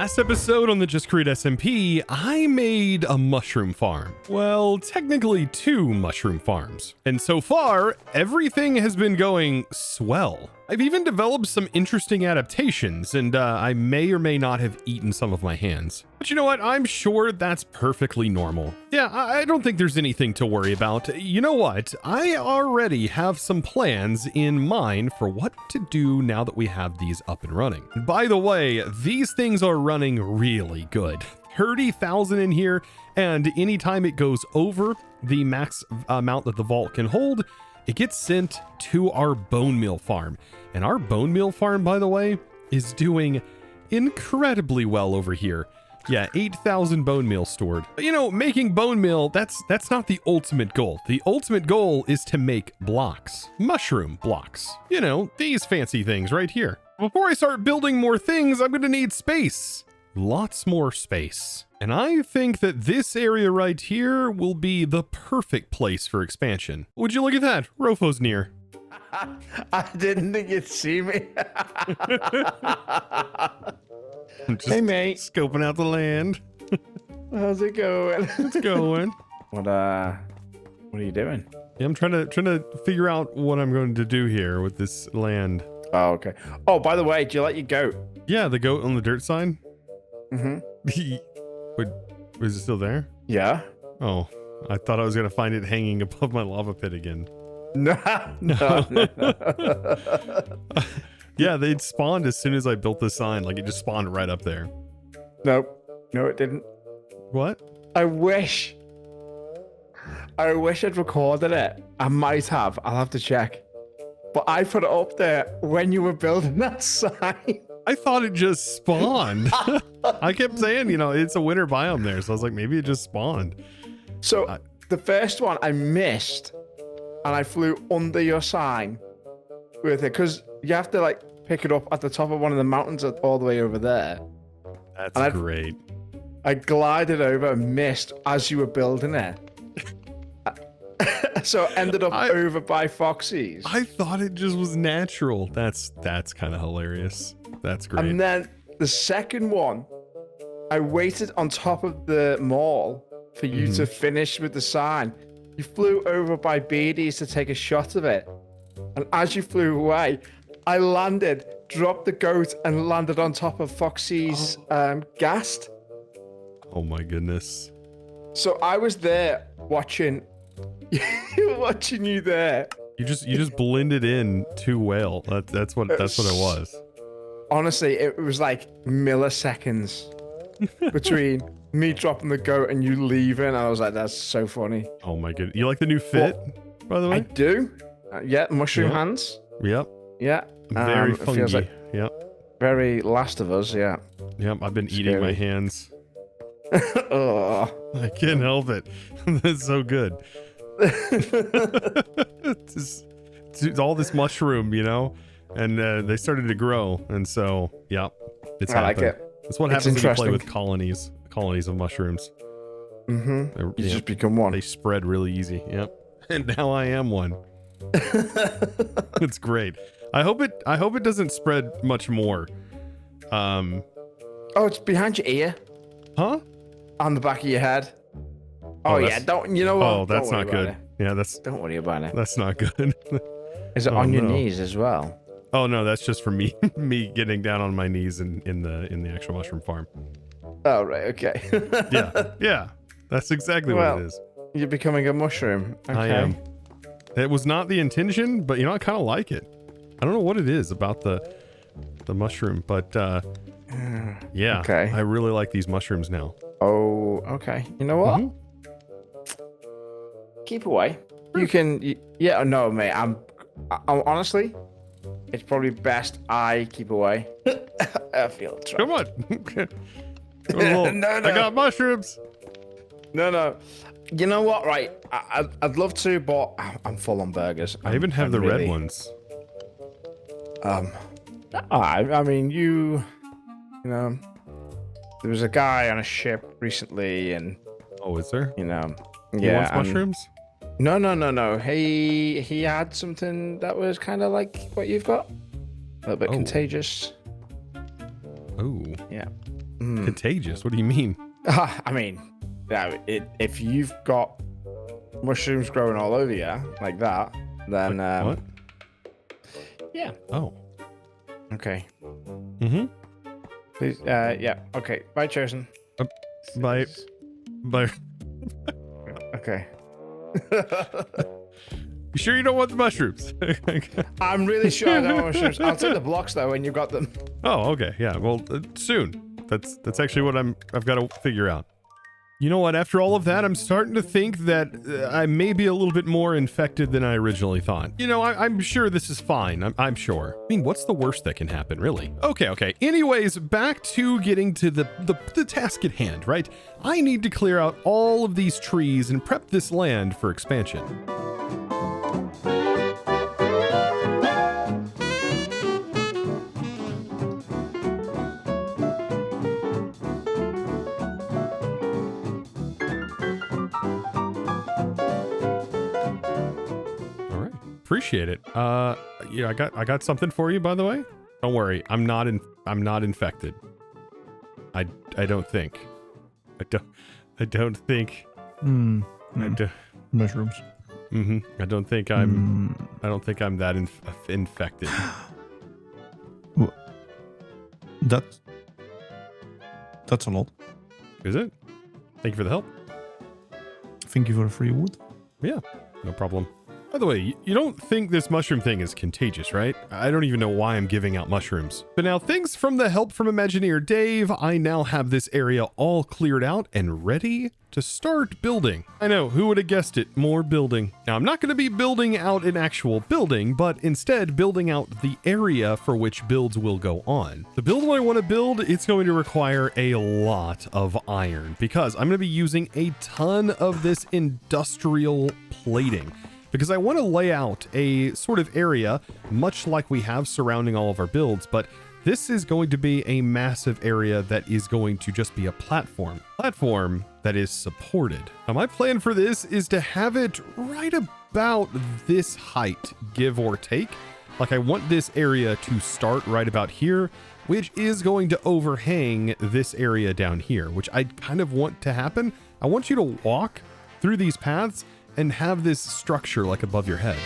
Last episode on the Just Create SMP, I made a mushroom farm. Well, technically 2 mushroom farms. And so far, everything has been going swell. I've even developed some interesting adaptations, and I may or may not have eaten some of my hands. But you know what? I'm sure that's perfectly normal. Yeah, I don't think there's anything to worry about. You know what? I already have some plans in mind for what to do now that we have these up and running. And by the way, these things are running really good. 30,000 in here, and anytime it goes over the max amount that the vault can hold, it gets sent to our bone meal farm. And our bone meal farm, by the way, is doing incredibly well over here. Yeah, 8,000 bone meal stored. But you know, making bone meal, that's not the ultimate goal. The ultimate goal is to make blocks, mushroom blocks. You know, these fancy things right here. Before I start building more things, I'm gonna need space. Lots more space. And I think that this area right here will be the perfect place for expansion. Would you look at that? Rofo's near. I didn't think you'd see me. Hey, mate. Scoping out the land. How's it going? It's going. What are you doing? Yeah, I'm trying to figure out what I'm going to do here with this land. Oh, okay. Oh, by the way, do you like your goat? Yeah, the goat on the dirt side. Mm-hmm. Wait, is it still there? Yeah. Oh, I thought I was gonna find it hanging above my lava pit again. No. Yeah, they'd spawned as soon as I built the sign. Like, it just spawned right up there. Nope. No, it didn't. What? I wish I'd recorded it. I might have. I'll have to check. But I put it up there when you were building that sign. I thought it just spawned. I kept saying, you know, it's a winter biome there. So I was like, maybe it just spawned. So the first one I missed, and I flew under your sign with it, because you have to like pick it up at the top of one of the mountains all the way over there. That's great. I glided over and missed as you were building it. So I ended up over by Foxy's. I thought it just was natural. That's kind of hilarious. That's great. And then the second one, I waited on top of the mall for you to finish with the sign. You flew over by Beatty's to take a shot of it. And as you flew away, I landed, dropped the goat, and landed on top of Foxy's ghast. Oh my goodness. So I was there watching you there. You just blended in too well. That's what it was. Honestly, it was like milliseconds between me dropping the goat and you leaving. And I was like, that's so funny. Oh my goodness. You like the new fit, by the way? I do. Yeah, mushroom hands. Yep. Yeah. Very it feels fungy. like Yep. very Last of Us, yeah. Yep, I've been eating my hands. Oh. I can't help it. That's so good. It's all this mushroom, you know, and they started to grow, and so yeah, it's I like it. That's what happens when you play with colonies of mushrooms. You just become one. They spread really easy. Yep, and now I am one. It's great. I hope it doesn't spread much more. Oh, it's behind your ear. Huh? On the back of your head. Oh yeah, don't you know what? Oh, that's not good. Yeah, don't worry about it. That's not good. Is it on your knees as well? Oh no, that's just for me getting down on my knees in the actual mushroom farm. Oh right, okay. yeah. That's exactly what it is. You're becoming a mushroom. Okay. I am. It was not the intention, but you know, I kind of like it. I don't know what it is about the mushroom, but yeah. Okay. I really like these mushrooms now. Oh, okay. You know what? Keep away. You can. Yeah. No, mate. I'm honestly, it's probably best I keep away. I feel trapped. Come on. No. I got mushrooms. No. You know what? Right. I'd love to, but I'm full on burgers. I even have the red ones. I mean, you know, there was a guy on a ship recently, and oh, is there? You know, he wants mushrooms. No. He had something that was kind of like what you've got, a little bit contagious. Oh. Yeah. Contagious? What do you mean? I mean, yeah, if you've got mushrooms growing all over you like that, then What? yeah. Oh. Okay. Mm-hmm. Please, yeah. Okay. Bye, Chosen. Bye. Okay. You sure you don't want the mushrooms? I'm really sure I don't want mushrooms. I'll take the blocks though when you've got them. Oh, okay. Yeah. Well, soon. That's actually what I've got to figure out. You know what? After all of that, I'm starting to think that I may be a little bit more infected than I originally thought. You know, I'm sure this is fine. I'm sure. I mean, what's the worst that can happen, really? Okay. Anyways, back to getting to the task at hand, right? I need to clear out all of these trees and prep this land for expansion. Appreciate it. Yeah, I got something for you, by the way. Don't worry, I'm not infected. I don't think. I don't think. Mushrooms. I don't think I'm that infected. That's a lot. Is it? Thank you for the help. Thank you for the free wood. Yeah, no problem. By the way, you don't think this mushroom thing is contagious, right? I don't even know why I'm giving out mushrooms. But now, thanks from the help from Imagineer Dave, I now have this area all cleared out and ready to start building. I know, who would have guessed it? More building. Now, I'm not going to be building out an actual building, but instead building out the area for which builds will go on. The build I want to build, it's going to require a lot of iron because I'm going to be using a ton of this industrial plating, because I want to lay out a sort of area much like we have surrounding all of our builds, but this is going to be a massive area that is going to just be a platform that is supported. Now, my plan for this is to have it right about this height, give or take. Like, I want this area to start right about here, which is going to overhang this area down here, which I kind of want to happen. I want you to walk through these paths and have this structure like above your head.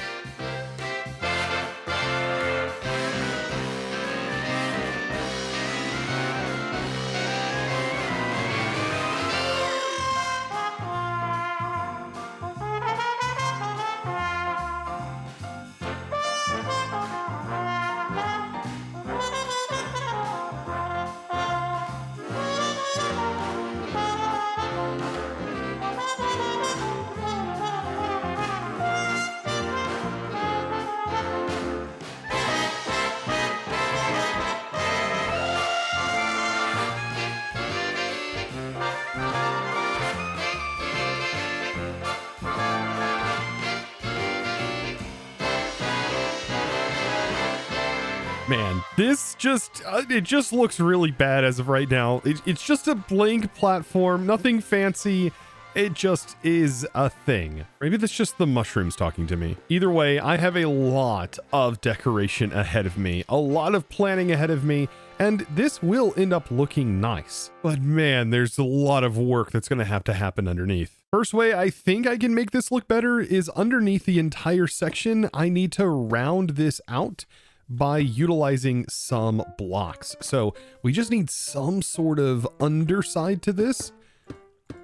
Man, this it just looks really bad as of right now. It's just a blank platform, nothing fancy. It just is a thing. Maybe that's just the mushrooms talking to me. Either way, I have a lot of decoration ahead of me, a lot of planning ahead of me, and this will end up looking nice. But man, there's a lot of work that's going to happen underneath. First way I think I can make this look better is underneath the entire section. I need to round this out by utilizing some blocks. So we just need some sort of underside to this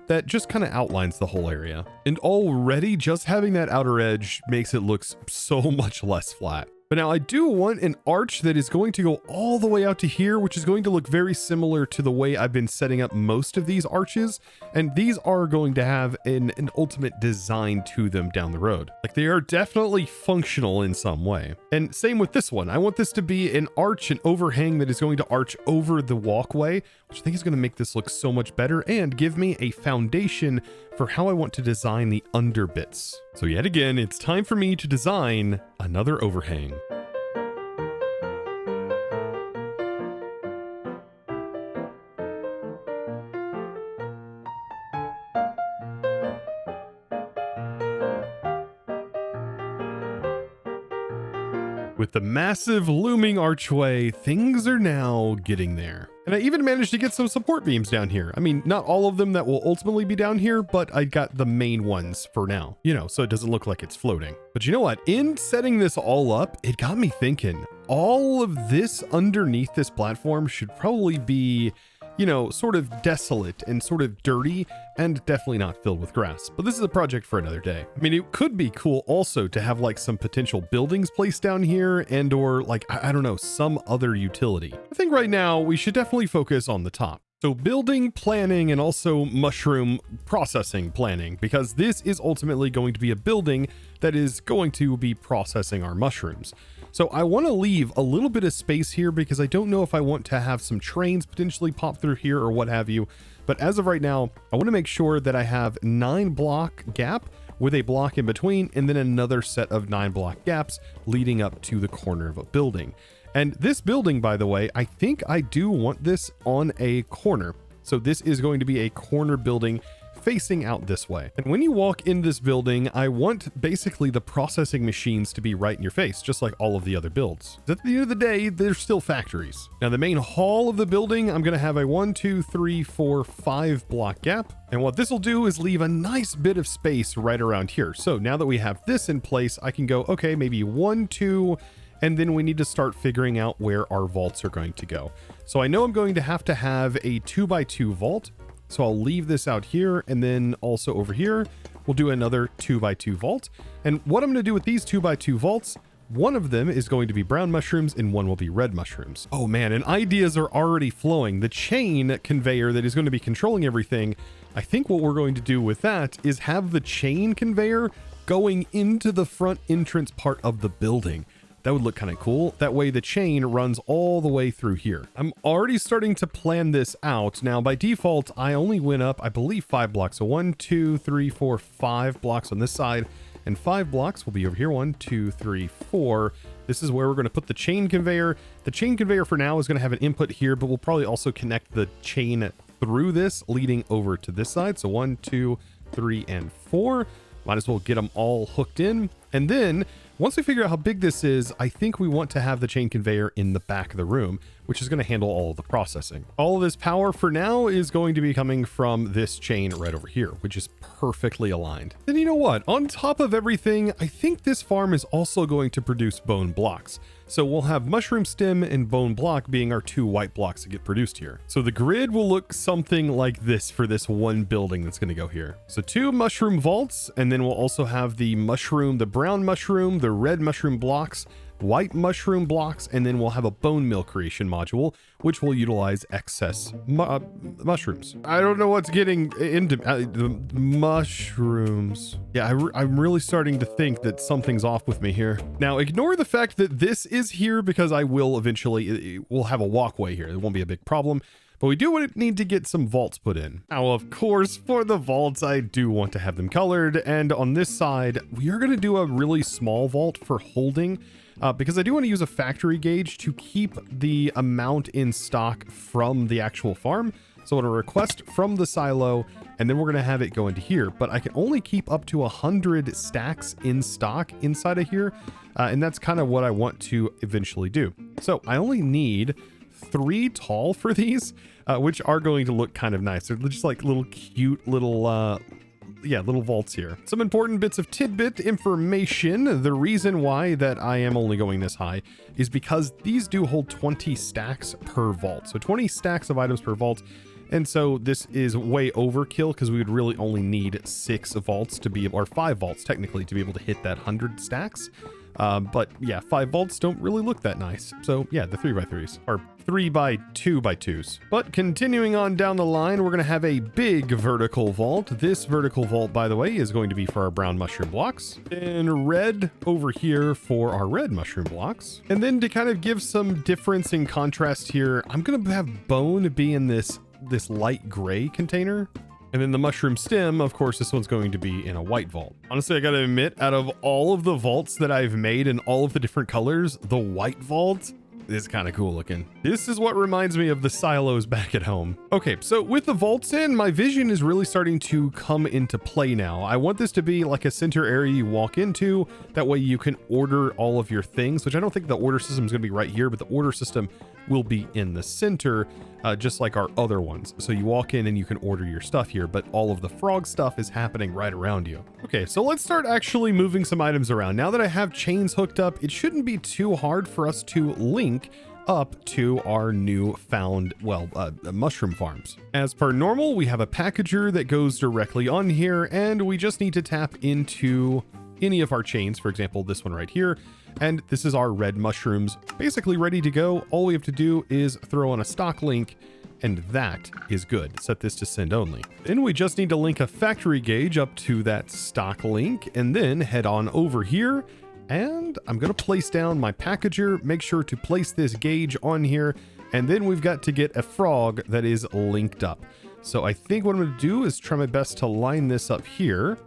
that just kind of outlines the whole area. And already just having that outer edge makes it look so much less flat. But now I do want an arch that is going to go all the way out to here, which is going to look very similar to the way I've been setting up most of these arches. And these are going to have an ultimate design to them down the road. Like, they are definitely functional in some way. And same with this one. I want this to be an arch, an overhang that is going to arch over the walkway, which I think is going to make this look so much better and give me a foundation for how I want to design the under bits. So yet again, it's time for me to design another overhang. With the massive looming archway, things are now getting there. And I even managed to get some support beams down here. I mean, not all of them that will ultimately be down here, but I got the main ones for now, you know, so it doesn't look like it's floating. But you know what? In setting this all up, it got me thinking, all of this underneath this platform should probably be, you know, sort of desolate and sort of dirty and definitely not filled with grass. But this is a project for another day. I mean, it could be cool also to have like some potential buildings placed down here and or like, I don't know, some other utility. I think right now we should definitely focus on the top. So building planning and also mushroom processing planning, because this is ultimately going to be a building that is going to be processing our mushrooms. So I want to leave a little bit of space here because I don't know if I want to have some trains potentially pop through here or what have you. But as of right now, I want to make sure that I have 9 block gap with a block in between and then another set of 9 block gaps leading up to the corner of a building. And this building, by the way, I think I do want this on a corner. So this is going to be a corner building facing out this way. And when you walk in this building, I want basically the processing machines to be right in your face, just like all of the other builds. At the end of the day, they're still factories. Now the main hall of the building, I'm going to have a 1, 2, 3, 4, 5 block gap. And what this will do is leave a nice bit of space right around here. So now that we have this in place, I can go, okay, maybe 1, 2, and then we need to start figuring out where our vaults are going to go. So I know I'm going to have a 2x2 vault. So I'll leave this out here, and then also over here, we'll do another 2x2 vault. And what I'm going to do with these 2x2 vaults, one of them is going to be brown mushrooms and one will be red mushrooms. Oh man, and ideas are already flowing. The chain conveyor that is going to be controlling everything, I think what we're going to do with that is have the chain conveyor going into the front entrance part of the building. That would look kind of cool. That way the chain runs all the way through here. I'm already starting to plan this out. Now by default, I only went up, I believe 5 blocks. So 1, 2, 3, 4, 5 blocks on this side and 5 blocks will be over here. 1, 2, 3, 4. This is where we're going to put the chain conveyor. The chain conveyor for now is going to have an input here, but we'll probably also connect the chain through this leading over to this side. So 1, 2, 3, and 4. Might as well get them all hooked in. And then once we figure out how big this is, I think we want to have the chain conveyor in the back of the room, which is going to handle all of the processing. All of this power for now is going to be coming from this chain right over here, which is perfectly aligned. Then you know what? On top of everything, I think this farm is also going to produce bone blocks. So we'll have mushroom stem and bone block being our 2 white blocks that get produced here. So the grid will look something like this for this one building that's going to go here. So 2 mushroom vaults, and then we'll also have the mushroom, the brown mushroom, the red mushroom blocks, white mushroom blocks, and then we'll have a bone meal creation module, which will utilize excess mushrooms. I don't know what's getting into the mushrooms. Yeah, I'm really starting to think that something's off with me here. Now, ignore the fact that this is here because I will eventually, we'll have a walkway here. It won't be a big problem. But we do need to get some vaults put in. Now, of course, for the vaults, I do want to have them colored. And on this side, we are going to do a really small vault for holding because I do want to use a factory gauge to keep the amount in stock from the actual farm. So I'm going to request from the silo, and then we're going to have it go into here. But I can only keep up to 100 stacks in stock inside of here. And that's kind of what I want to eventually do. So I only need 3 tall for these, which are going to look kind of nice. They're just like little cute little little vaults here. Some important bits of tidbit information. The reason why that I am only going this high is because these do hold 20 stacks per vault. So 20 stacks of items per vault. And so this is way overkill because we would really only need 6 vaults to be, or 5 vaults technically, to be able to hit that 100 stacks. But yeah, 5 vaults don't really look that nice. So yeah, the 3x3s are 3x2x2s. But continuing on down the line, we're going to have a big vertical vault. This vertical vault, by the way, is going to be for our brown mushroom blocks, and red over here for our red mushroom blocks. And then to kind of give some difference in contrast here, I'm going to have bone be in this light gray container. And then the mushroom stem, of course, this one's going to be in a white vault. Honestly, I gotta admit, out of all of the vaults that I've made in all of the different colors, the white vault is kind of cool looking. This is what reminds me of the silos back at home. Okay, so with the vaults in, my vision is really starting to come into play now. I want this to be like a center area you walk into. That way you can order all of your things, which I don't think the order system is going to be right here, but the order system will be in the center, just like our other ones. So you walk in and you can order your stuff here, but all of the frog stuff is happening right around you. Okay, so let's start actually moving some items around. Now that I have chains hooked up, it shouldn't be too hard for us to link up to our new found, mushroom farms. As per normal, we have a packager that goes directly on here, and we just need to tap into any of our chains, for example, this one right here. And this is our red mushrooms, basically ready to go. All we have to do is throw on a stock link, and that is good. Set this to send only. Then we just need to link a factory gauge up to that stock link, and then head on over here. And I'm going to place down my packager, make sure to place this gauge on here, and then we've got to get a frog that is linked up. So I think what I'm going to do is try my best to line this up here.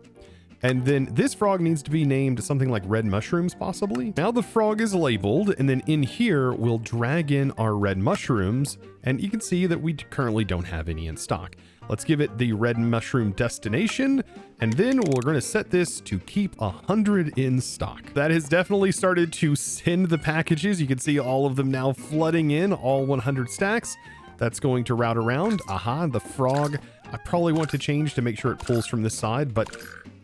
And then this frog needs to be named something like red mushrooms, possibly. Now the frog is labeled, and then in here, we'll drag in our red mushrooms, and you can see that we currently don't have any in stock. Let's give it the red mushroom destination, and then we're going to set this to keep 100 in stock. That has definitely started to send the packages. You can see all of them now flooding in, all 100 stacks. That's going to route around. Aha, the frog. I probably want to change to make sure it pulls from this side, but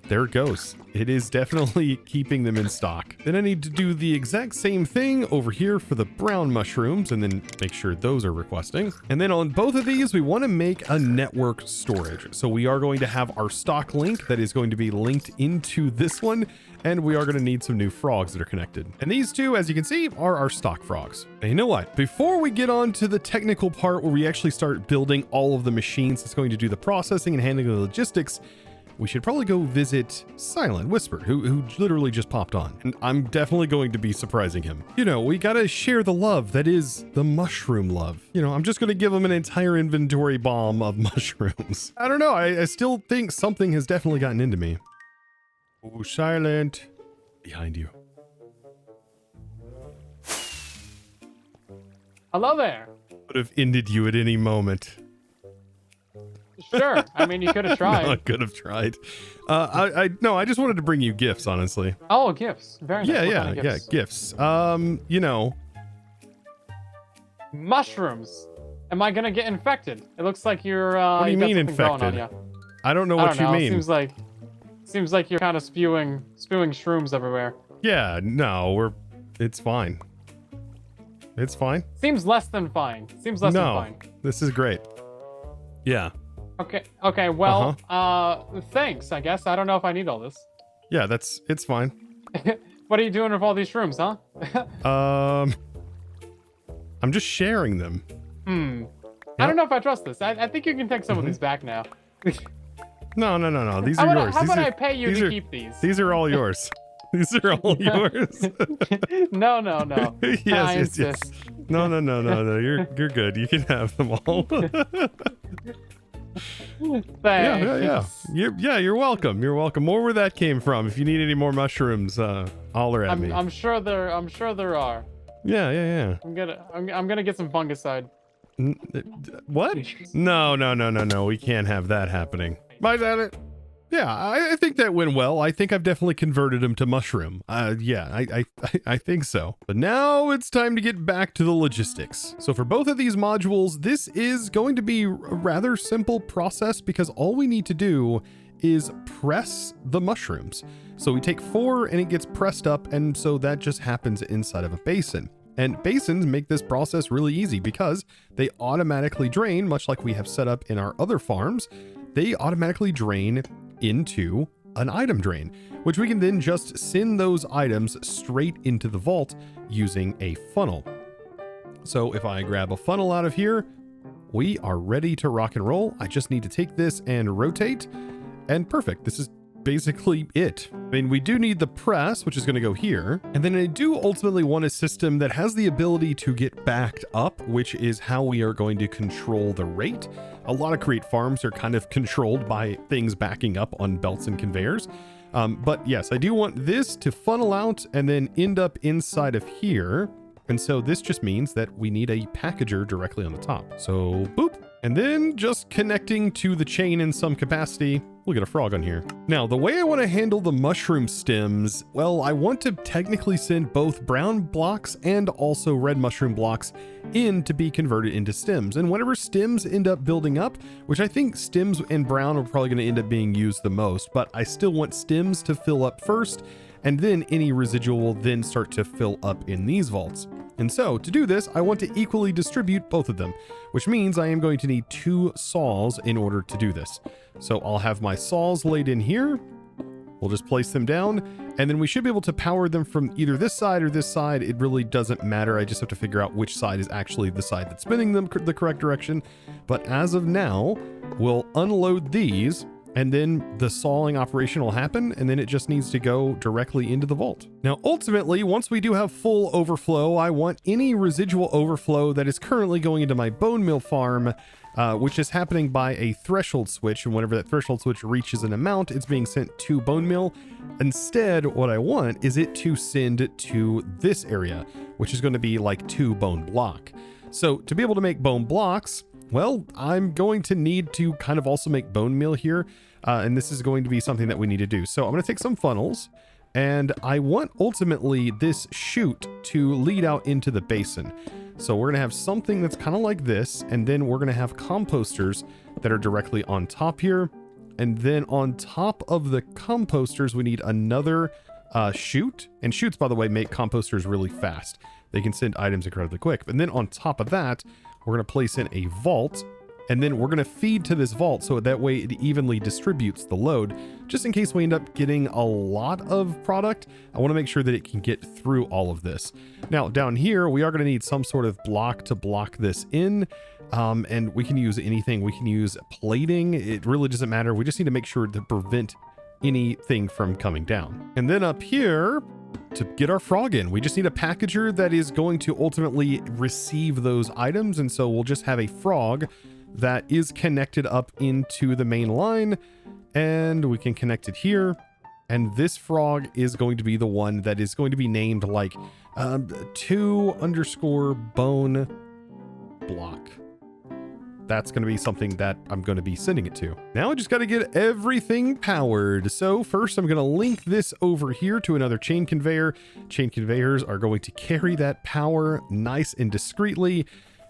there it goes. It is definitely keeping them in stock. Then I need to do the exact same thing over here for the brown mushrooms, and then make sure those are requesting. And then on both of these, we want to make a network storage. So we are going to have our stock link that is going to be linked into this one, and we are going to need some new frogs that are connected. And these two, as you can see, are our stock frogs. And you know what? Before we get on to the technical part where we actually start building all of the machines that's going to do the processing and handling the logistics, we should probably go visit Silent Whisper, who literally just popped on. And I'm definitely going to be surprising him. You know, we gotta share the love that is the mushroom love. You know, I'm just gonna give him an entire inventory bomb of mushrooms. I don't know, I still think something has definitely gotten into me. Oh, Silent. Behind you. Hello there. Would have ended you at any moment. Sure. I mean, you could have tried. No, I could have tried. No, I just wanted to bring you gifts, honestly. Oh, gifts. Very nice. Yeah, gifts. You know. Mushrooms. Am I gonna get infected? It looks like you're. What do you mean infected? On you. I don't know what you mean. Seems like you're kind of spewing shrooms everywhere. Yeah, no, it's fine. It's fine. Seems less than fine. Seems less than fine. This is great. Yeah. Okay, well, thanks, I guess. I don't know if I need all this. Yeah, it's fine. What are you doing with all these shrooms, huh? I'm just sharing them. Yep. I don't know if I trust this. I think you can take some of these back now. No. These are yours. How about I pay you to keep these? These are all yours. These are all yours. No. Yes. No. You're good. You can have them all. Thanks. Yeah. You're welcome. More where that came from. If you need any more mushrooms, holler at me. I'm sure there are. Yeah. I'm gonna get some fungicide. What? No. We can't have that happening. Bye, Silent. Yeah, I think that went well. I think I've definitely converted him to mushroom. Yeah, I think so. But now it's time to get back to the logistics. So for both of these modules, this is going to be a rather simple process because all we need to do is press the mushrooms. So we take 4 and it gets pressed up, and so that just happens inside of a basin. And basins make this process really easy because they automatically drain, much like we have set up in our other farms. They automatically drain into an item drain, which we can then just send those items straight into the vault using a funnel. So if I grab a funnel out of here, we are ready to rock and roll. I just need to take this and rotate, and perfect. This is basically it. I mean, we do need the press, which is going to go here. And then I do ultimately want a system that has the ability to get backed up, which is how we are going to control the rate. A lot of Create farms are kind of controlled by things backing up on belts and conveyors. But yes, I do want this to funnel out and then end up inside of here. And so this just means that we need a packager directly on the top. So boop. And then just connecting to the chain in some capacity. We'll get a frog on here. Now, the way I want to handle the mushroom stems, well, I want to technically send both brown blocks and also red mushroom blocks in to be converted into stems. And whenever stems end up building up, which I think stems and brown are probably going to end up being used the most, but I still want stems to fill up first, and then any residual will then start to fill up in these vaults. And so to do this, I want to equally distribute both of them, which means I am going to need 2 saws in order to do this. So I'll have my saws laid in here. We'll just place them down, and then we should be able to power them from either this side or this side. It really doesn't matter. I just have to figure out which side is actually the side that's spinning them the correct direction. But as of now, we'll unload these, and then the sawing operation will happen, and then it just needs to go directly into the vault. Now, ultimately, once we do have full overflow, I want any residual overflow that is currently going into my bone meal farm, which is happening by a threshold switch. And whenever that threshold switch reaches an amount, it's being sent to bone meal. Instead, what I want is it to send to this area, which is going to be like 2 bone block. So to be able to make bone blocks, well, I'm going to need to kind of also make bone meal here. And this is going to be something that we need to do. So I'm going to take some funnels, and I want ultimately this chute to lead out into the basin. So we're going to have something that's kind of like this, and then we're going to have composters that are directly on top here. And then on top of the composters, we need another chute. And chutes, by the way, make composters really fast. They can send items incredibly quick. And then on top of that, we're going to place in a vault, and then we're going to feed to this vault so that way it evenly distributes the load. Just in case we end up getting a lot of product, I want to make sure that it can get through all of this. Now, down here, we are going to need some sort of block to block this in, and we can use anything. We can use plating. It really doesn't matter. We just need to make sure to prevent anything from coming down. And then up here, to get our frog in, we just need a packager that is going to ultimately receive those items. And so we'll just have a frog that is connected up into the main line, and we can connect it here. And this frog is going to be the one that is going to be named like 2_bone block. That's going to be something that I'm going to be sending it to. Now I just got to get everything powered. So first I'm going to link this over here to another chain conveyor. Chain conveyors are going to carry that power nice and discreetly.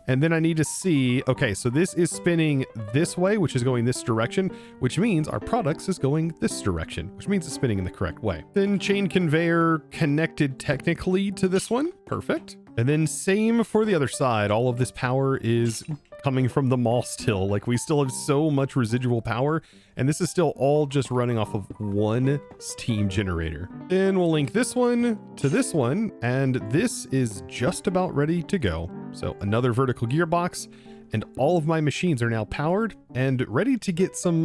And then I need to see, okay, so this is spinning this way, which is going this direction, which means our products is going this direction, which means it's spinning in the correct way. Then chain conveyor connected technically to this one. Perfect. And then same for the other side. All of this power is coming from the mall still. Like, we still have so much residual power, and this is still all just running off of one steam generator. Then we'll link this one to this one, and this is just about ready to go. So another vertical gearbox, and all of my machines are now powered and ready to get some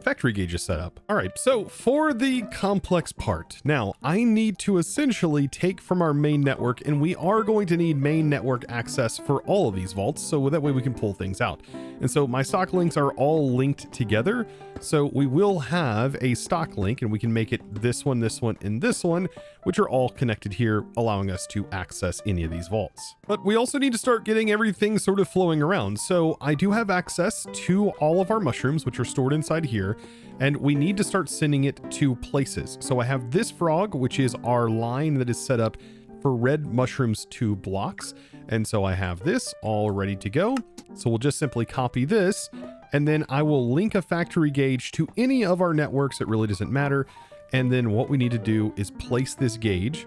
factory gauges set up. All right, so for the complex part, now I need to essentially take from our main network, and we are going to need main network access for all of these vaults, so that way we can pull things out. And so my stock links are all linked together, so we will have a stock link, and we can make it this one, and this one, which are all connected here, allowing us to access any of these vaults. But we also need to start getting everything sort of flowing around. So I do have access to all of our mushrooms, which are stored inside here, and we need to start sending it to places. So I have this frog, which is our line that is set up for red mushrooms 2 blocks. And so I have this all ready to go. So we'll just simply copy this, and then I will link a factory gauge to any of our networks. It really doesn't matter. And then what we need to do is place this gauge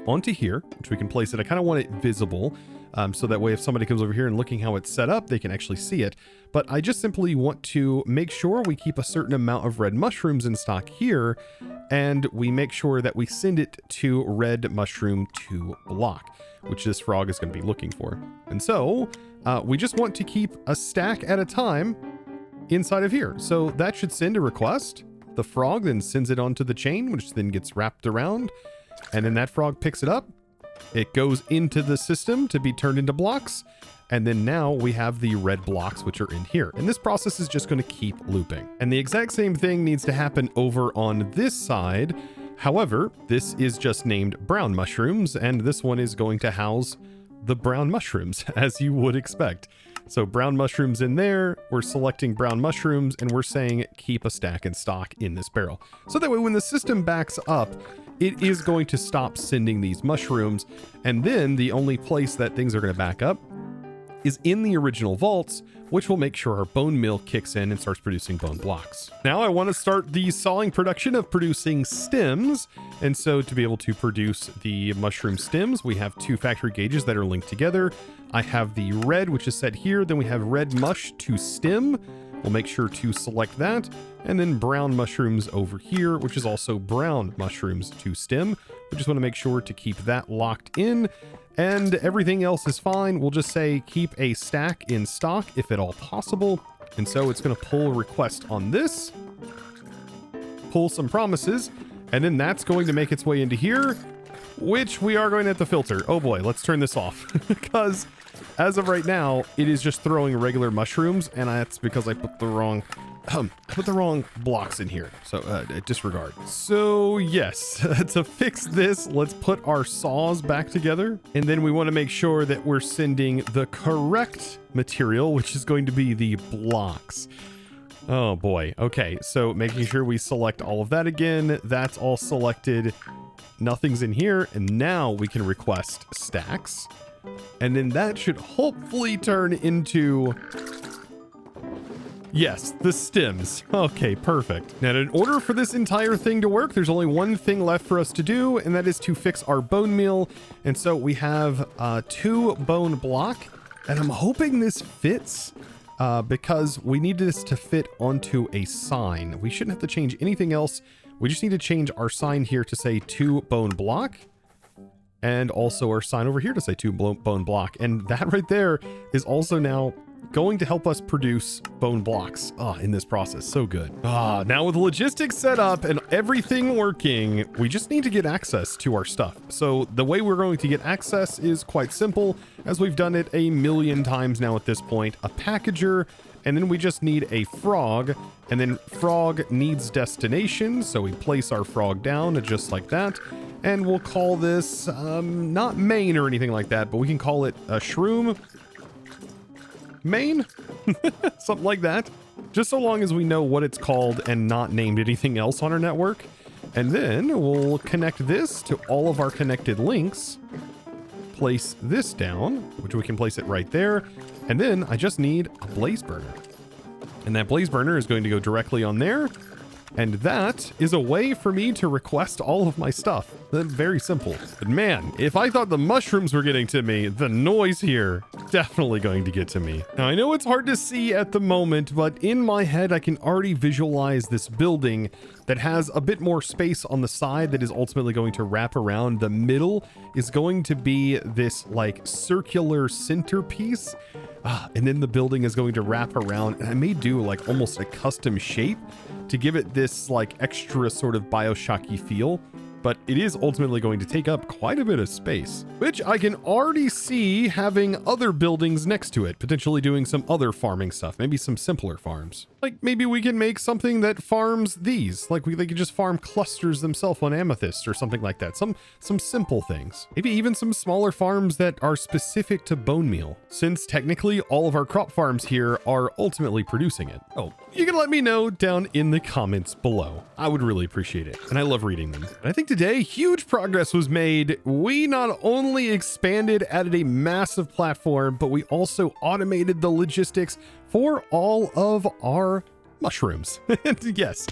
onto here, which we can place it. I kind of want it visible, so that way if somebody comes over here and looking how it's set up, they can actually see it. But I just simply want to make sure we keep a certain amount of red mushrooms in stock here, and we make sure that we send it to red mushroom 2 block, which this frog is going to be looking for. And so we just want to keep a stack at a time inside of here. So that should send a request. The frog then sends it onto the chain, which then gets wrapped around, and then that frog picks it up. It goes into the system to be turned into blocks, and then now we have the red blocks, which are in here. And this process is just going to keep looping. And the exact same thing needs to happen over on this side. However, this is just named brown mushrooms, and this one is going to house the brown mushrooms, as you would expect. So brown mushrooms in there, we're selecting brown mushrooms, and we're saying keep a stack in stock in this barrel. So that way when the system backs up, it is going to stop sending these mushrooms. And then the only place that things are going to back up is in the original vaults, which will make sure our bone meal kicks in and starts producing bone blocks. Now I want to start the sawing production of producing stems. And so to be able to produce the mushroom stems, we have 2 factory gauges that are linked together. I have the red, which is set here. Then we have red mush to stem. We'll make sure to select that. And then brown mushrooms over here, which is also brown mushrooms to stem. We just want to make sure to keep that locked in. And everything else is fine. We'll just say keep a stack in stock if at all possible. And so it's going to pull a request on this, pull some promises, and then that's going to make its way into here, which we are going to have to filter. Oh boy, let's turn this off because as of right now, it is just throwing regular mushrooms, and that's because I put the wrong blocks in here. So disregard. So yes, to fix this, let's put our saws back together. And then we want to make sure that we're sending the correct material, which is going to be the blocks. Oh boy. Okay. So making sure we select all of that again. That's all selected. Nothing's in here. And now we can request stacks. And then that should hopefully turn into... Yes, the stems. Okay, perfect. Now, in order for this entire thing to work, there's only one thing left for us to do, and that is to fix our bone meal. And so we have 2 bone block, and I'm hoping this fits because we need this to fit onto a sign. We shouldn't have to change anything else. We just need to change our sign here to say 2 bone block, and also our sign over here to say 2 bone block. And that right there is also now going to help us produce bone blocks in this process. So good. Now with logistics set up and everything working, we just need to get access to our stuff. So the way we're going to get access is quite simple, as we've done it a million times now at this point. A packager, and then we just need a frog, and then frog needs destination. So we place our frog down just like that. And we'll call this not main or anything like that, but we can call it a shroom main, something like that, just so long as we know what it's called and not named anything else on our network. And then we'll connect this to all of our connected links, place this down, which we can place it right there. And then I just need a blaze burner, and that blaze burner is going to go directly on there. And that is a way for me to request all of my stuff. Very simple. But man, if I thought the mushrooms were getting to me, the noise here definitely going to get to me. Now, I know it's hard to see at the moment, but in my head, I can already visualize this building that has a bit more space on the side that is ultimately going to wrap around. The middle is going to be this like circular centerpiece. And then the building is going to wrap around, and I may do like almost a custom shape to give it this like extra sort of Bioshocky feel, but it is ultimately going to take up quite a bit of space, which I can already see having other buildings next to it, potentially doing some other farming stuff, maybe some simpler farms. Like maybe we can make something that farms these, like they could just farm clusters themselves on amethyst or something like that. Some simple things. Maybe even some smaller farms that are specific to bone meal, since technically all of our crop farms here are ultimately producing it. Oh, you can let me know down in the comments below. I would really appreciate it, and I love reading them. And I think today huge progress was made. We not only expanded, added a massive platform, but we also automated the logistics for all of our mushrooms. And yes,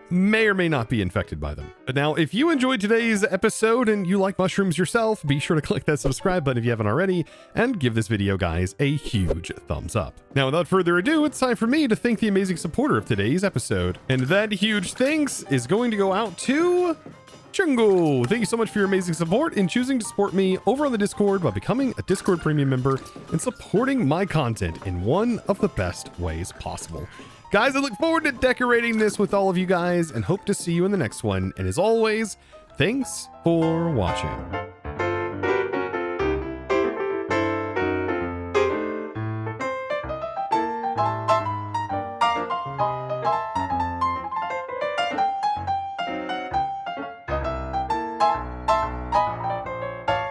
may or may not be infected by them. But now, if you enjoyed today's episode and you like mushrooms yourself, be sure to click that subscribe button if you haven't already, and give this video, guys, a huge thumbs up. Now, without further ado, it's time for me to thank the amazing supporter of today's episode. And that huge thanks is going to go out to Chungo. Thank you so much for your amazing support in choosing to support me over on the Discord by becoming a Discord premium member and supporting my content in one of the best ways possible. Guys, I look forward to decorating this with all of you guys and hope to see you in the next one. And as always, thanks for watching.